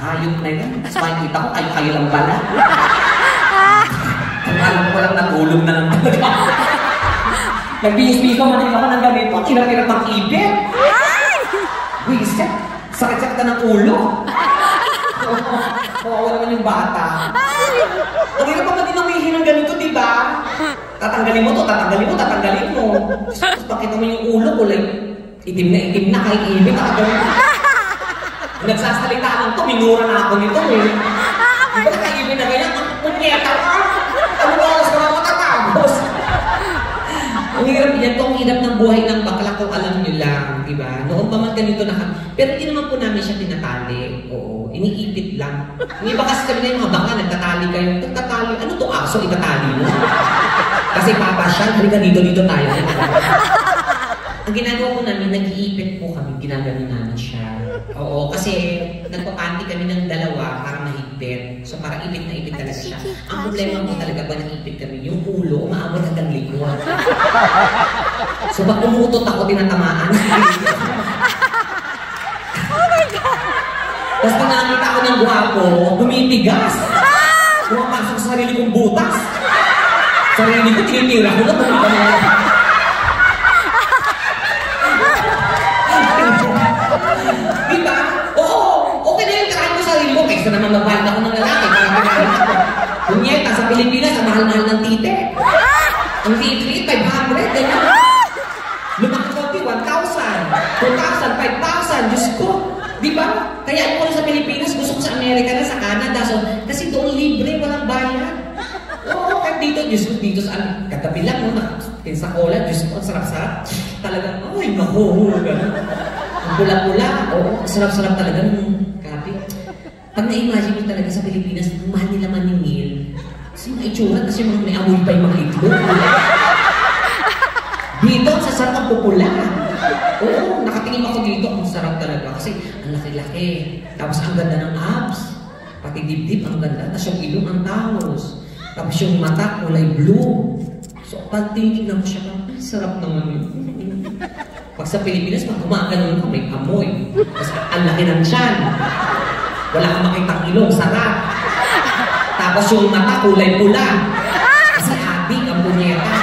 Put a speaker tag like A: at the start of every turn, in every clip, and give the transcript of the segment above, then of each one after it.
A: Hayop na yun. Tapos makikita ko, kayo lang pala. Ang alam ko lang natulog na lang talaga. Nagbihis-bihis naman ako ng ganito. Kinapirap ang ibig. Wiset. Sakit-sakit na ng ulo. Oo, naman yung bata. Ang hirap pa din umihin ng ganito, diba? Tatanggalin mo to, tatanggalin mo, tatanggalin mo. Tapos pakita mo yung ulo ko, like, itim na kahit ibig, nakagaling mo. Nagsasalita lang to, minura na ako nito eh. Diba nakaibig na ganyan? Ang punyeta ka! Ano ba oras ka na matatapos? Ang hirap yan to, ang hirap ng buhay ng bakla kung alam nyo lang, diba? Noon pa man ganito na kami. Pero hindi naman po namin siya tinatali. Oo, iniipit lang. Yung iba kasi kami na yung mga bakla, nagtatali kayo. Nagtatali, ano to aso, itatali mo? Kasi papa siya, halika dito tayo. Ang ginagawa ko namin, nag-iipit po kami, ginagano namin siya. Oo, kasi nagpapanti kami ng dalawa para mahigpit. So para ipit na ipit talaga siya. Ang problema po talaga ba nag-ipit kami, yung ulo, umaabot hanggang likod. So pag umutot ako, tinatamaan.
B: Oh my God!
A: Tapos pag nakakita ako ng guwapo, bumitigas. Pumapasok sa sarili kong butas. Sarili ko, tinitira ko na kung diba? Oo! Okay na yung tirahin ko sa sarili ko. Kaysa naman magbayad ako ng lalaki. Kunyeta, sa Pilipinas, ang mahal-mahal ng tite. Ang tite, 500. Ganyan. Lumakot 1,000, 2,000, 5,000. Diyos ko. Diba? Kaya ako sa Pilipinas, gusto ko sa Amerika na sa Canada. So, kasi doon libre, walang bayad. Oo, kahit dito, Diyos ko, dito sa katabi lang, no? Sa cola, Diyos ko, ang sarap-sarap. Talagang, ay, naku, gano'n. Ang pula-pula, oo, sarap-sarap talaga ng kape. Pag na-imagine mo talaga sa Pilipinas, mahal nila maningil. Kasi mga itsura, kasi may amoy pa yung mga itlog. Dito, sa sarap ang pupula. Oo, nakatingin ako dito, ang sarap talaga. Kasi ang laki-laki. Tapos ang ganda ng abs. Pati dibdib, ang ganda. Tapos yung ilong, ang tawos. Tapos yung mata, kulay blue. So, pag tinignan mo siya, ay, sarap naman yun. Pag sa Pilipinas, pag gumagano'n ka, may amoy. Kasi ang laki ng tiyan. Wala kang makitang ilong, sarap. Tapos yung mata, kulay pula. Kasi adik ang punyeta.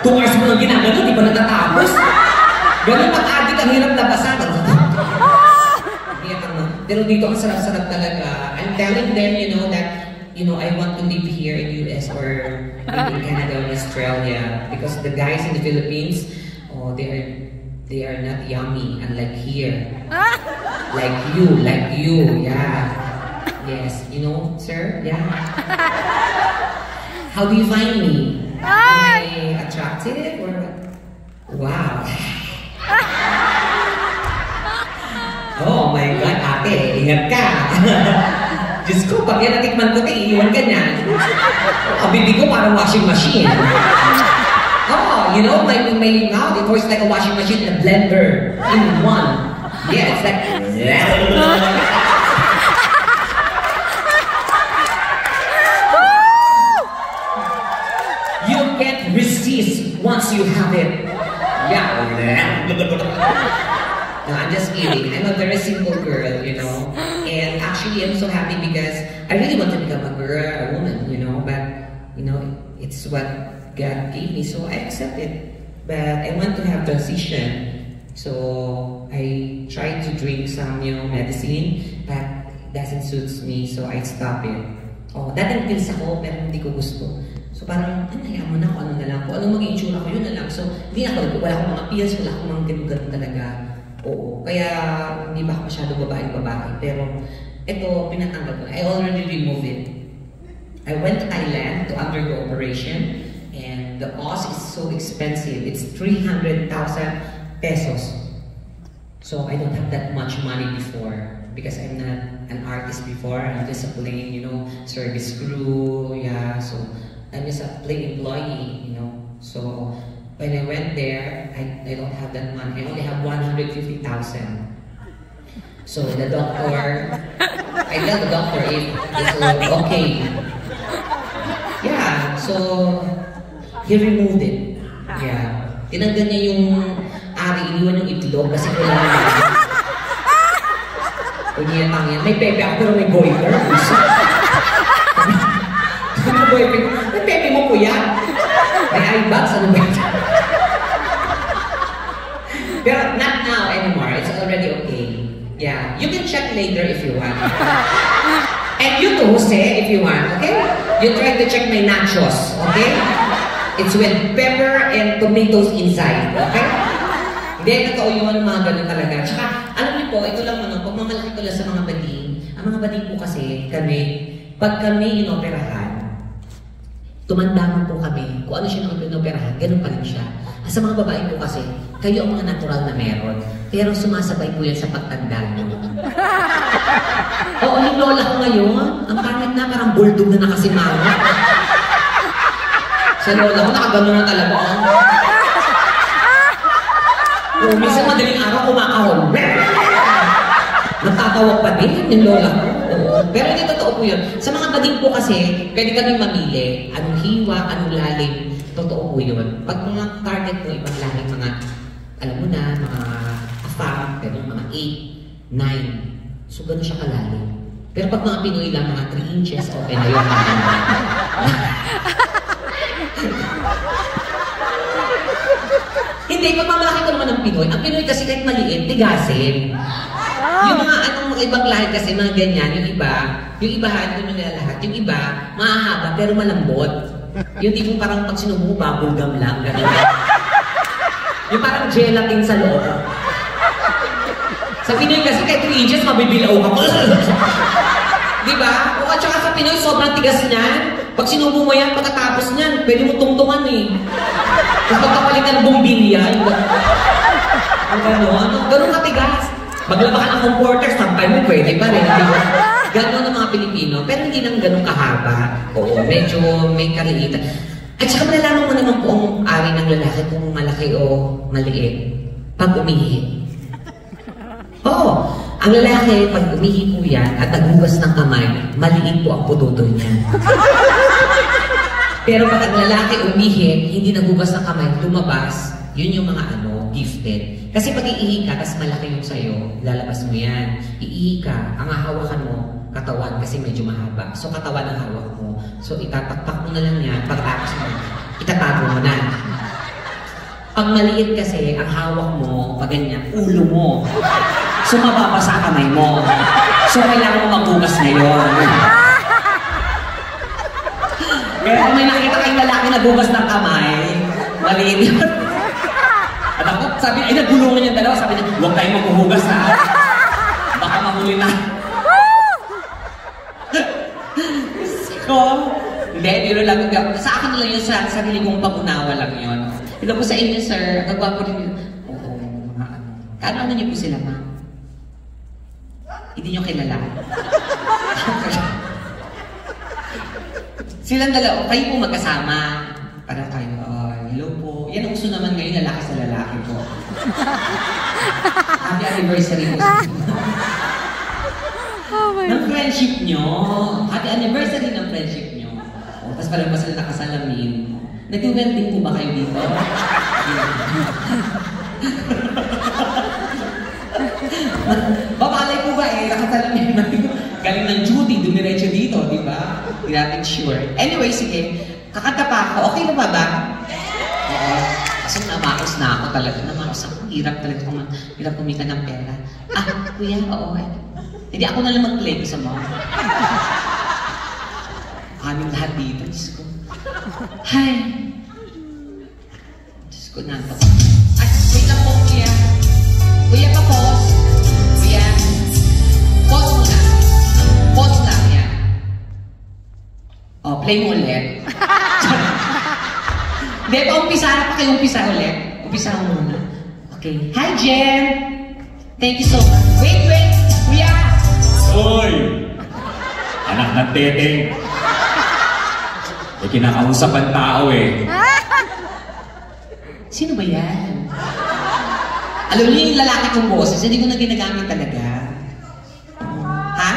A: 2 hours mo lang ginagano, di ba natatapos? Ganun pag adik ang hirap labasan. Pero dito ang sarap-sarap talaga. I'm telling them, I want to live here in US or in Canada or Australia because the guys in the Philippines, they are not yummy, unlike here. Like you, yeah. Yes, sir, yeah. How do you find me? Am I attractive or what? Wow. Oh my God, ate, ingat ka. Diyos ko, pag yan natikman ko, iiwan ka niya. Ang bibig ko parang washing machine. Oh, my mouth, it works like a washing machine and a blender in one. Yeah, it's like... You can't resist once you have it. Yeah. No, I'm just kidding. I'm a very simple girl, And actually, I'm so happy because I really want to become a girl, a woman, But, it's what God gave me, so I accept it. But I want to have transition. So, I tried to drink some, medicine, but it doesn't suit me, so I stop it. Oh, dating pills ako, pero hindi ko gusto. So, parang, hayaan mo na kung ano na lang. Kung anong maging itsura ko, yun na lang. So, hindi na ako, wala akong mga pills, wala akong mga ganun talaga. Oo. Kaya, hindi ba ako masyado babae. Pero, ito, pinatanggal ko na. I already removed it. I went to Thailand to undergo operation. And the cost is so expensive. It's 300,000 pesos. So, I don't have that much money before. Because I'm not an artist before. I'm just a plain, service crew. Yeah, so, I'm just a plain employee, So, when I went there, I don't have that money. I only have 150,000. So the doctor, I tell the doctor if it's okay. Yeah, so he removed it. Yeah. Tinanggal niya yung ari, iniwan yung itlog kasi kailangan. Punyetang yan. May pepe ako pero may goiter. May pepe mo po yan. May eye bags, ano ba yan? Pero not now anymore. It's already okay. Yeah. You can check later if you want. And you too, Jose, if you want, okay? You try to check my nachos, okay? It's with pepper and tomatoes inside, okay? Hindi, totoo yun, mga ganun talaga. Tsaka, alam niyo po, ito lang ano, pagmamalaki ko lang sa mga bading. Ang mga bading po kasi, pag kami inoperahan, tumanda po kami. Kung ano siya nang inoperahan, ganun pa rin siya. Sa mga babae po kasi, kayo ang mga natural na meron. Pero sumasabay po yan sa pagtanda niyo. Oo, yung lola ko ngayon, ang pangit na, parang bulldog na nakasimama. Sa lola ko, nakagano na talaga. Oo, minsan madaling araw kumakahon. Nagtatawag pa din yung lola ko. Oo. Pero hindi totoo po yun. Sa mga bading po kasi, pwede kami mamili. Anong hiwa, anong lalim. Totoo po yun. Pag mga target po, ibang lalim, mga, alam mo na, mga afam, pero mga 8, 9. So, gano'n siya kalalim. Pero pag mga Pinoy lang, mga 3 inches, okay na yun. Hindi, pag mamalaki ko naman ng Pinoy, ang Pinoy kasi kahit maliit, tigasin. Yung mga ibang lahi kasi, mga ganyan, yung iba ano nila lahat, yung iba, mahahaba pero malambot. Yung tipong parang pag sinubo, bubble gum lang, gano'n. Yung parang gelatin sa loob. Sa Pinoy kasi kahit 3 inches, mabibilaw ka. Diba? O at saka sa Pinoy, sobrang tigas niyan. Pag sinubo mo yan, pagkatapos niyan, pwede mo tungtungan eh. Tapos pagkapalit ka ng bumbilya, yung gano'n, gano'n katigas. Maglaba ka ng comforters, sampay mo, pwede pa rin. Gano'n ang mga Pilipino, pero hindi nang gano'n kahaba. Oo, medyo may kaliitan. At saka malalaman mo naman po ang ari ng lalaki kung malaki o maliit pag umihi. Oo, ang lalaki pag umihi po yan at naghugas ng kamay, maliit po ang pututoy niya. Pero pag ang lalaki umihi, hindi naghugas ng kamay, lumabas, yun yung mga gifted. Kasi pag iihi ka, tas malaki yung sa'yo, lalabas mo yan. Iihi ka, ang hahawakan mo, katawan kasi medyo mahaba. So katawan ang hawak mo. So itatakpak mo na lang yan, pagkatapos mo, itatago mo na. Pag maliit kasi, ang hawak mo, pag ganyan, ulo mo. So mababasa kamay mo. So kailangan mo maghugas ngayon. Kaya kung may nakita kayong lalaki na bugas ng kamay, maliit yun. At ako, sabi, ay nagulungan yung dalawa, sabi niya, huwag tayong maghuhugas ha. Baka mahuli na. So, hindi, biro lang. Sa akin lang yun, sa sarili kong pag-unawa lang yun. Ito po sa inyo, sir, nagwapo rin yun. Oo, mga ano. Kaano niyo po sila, ma? Hindi niyo kilala. Silang dalawa, kayo po magkasama. Para kayo, hello po. Yan ang uso naman ngayon, lalaki sa lalaki po. Happy anniversary po. Ng friendship nyo. Happy anniversary ng friendship nyo. O, tapos parang pa sila nakasalamin. Nag-wedding po ba kayo dito? Babalay po ba eh, nakasalamin na galing ng duty, dumiretso dito, di ba? Hindi natin sure. Anyway, sige. Kakanta pa ako. Okay na ba ba? Oo. Kasi namaos na ako talaga. Namaos ako. Hirap talaga kung hirap kumita ng pera. Ah, kuya, oo. Hindi ako na lang mag-play sa mga. Kaming lahat dito. Diyos ko. Hi. Diyos ko na ito. Ay, wait lang po, kuya. Kuya pa, pause. Kuya. Pause mo na. Pause lang yan. Oh, play mo ulit. Hindi, pa-umpisa pa kayo umpisa ulit. Umpisa mo muna. Okay. Hi, Jen! Thank you so much. Wait! Kuya!
B: Hoy! Anak ng teteng. May kinakausap ang tao eh.
A: Sino ba yan? Alam niyo yung lalaki kong boses, hindi ko na ginagamit talaga. Ha?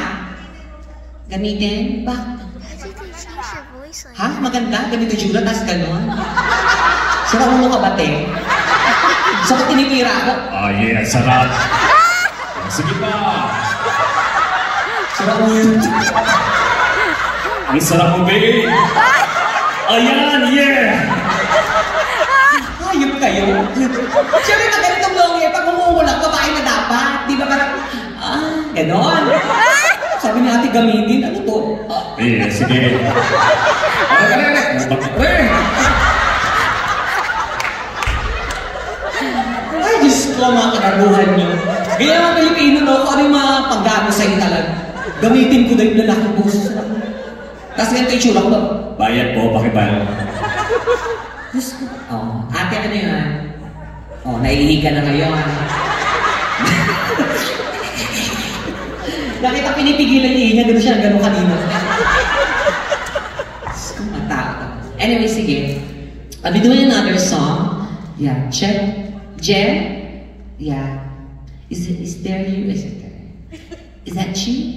A: Gamitin? Bakit? Ha? Maganda? Ganito jura, tas gano'n? Sira ulo ka ba, te? So, tinitira ako?
B: Ah, yeah, sarap. Sige pa. Sarap mo yun. Ang sarap mo, babe. Ayan, yeah!
A: Hayop kayo. Siyempre, pag ganitong long hair, pag umungulak, babae na dapat. Di ba parang, ganon. Sabi ni ate gamitin, ano to?
B: Eh, sige.
A: Ay, Diyos ko, mga kagaguhan nyo. Ganyan mga Pilipino, no? Kung ano yung mga paggago sa'yo talaga. Gamitin ko daw yung lalaking boses. Tapos ganito yung tsura ko.
B: Bayad po, pakibayad.
A: Diyos ko. Ate, ano yun? Naiihi ka na ngayon. Nakita pinipigilan niya niya, gano'n siya, gano'n kanina. Diyos ko, matao. Anyway, sige. I'll be doing another song. Yeah, check. Jen? Yeah. Is that you? Is that you?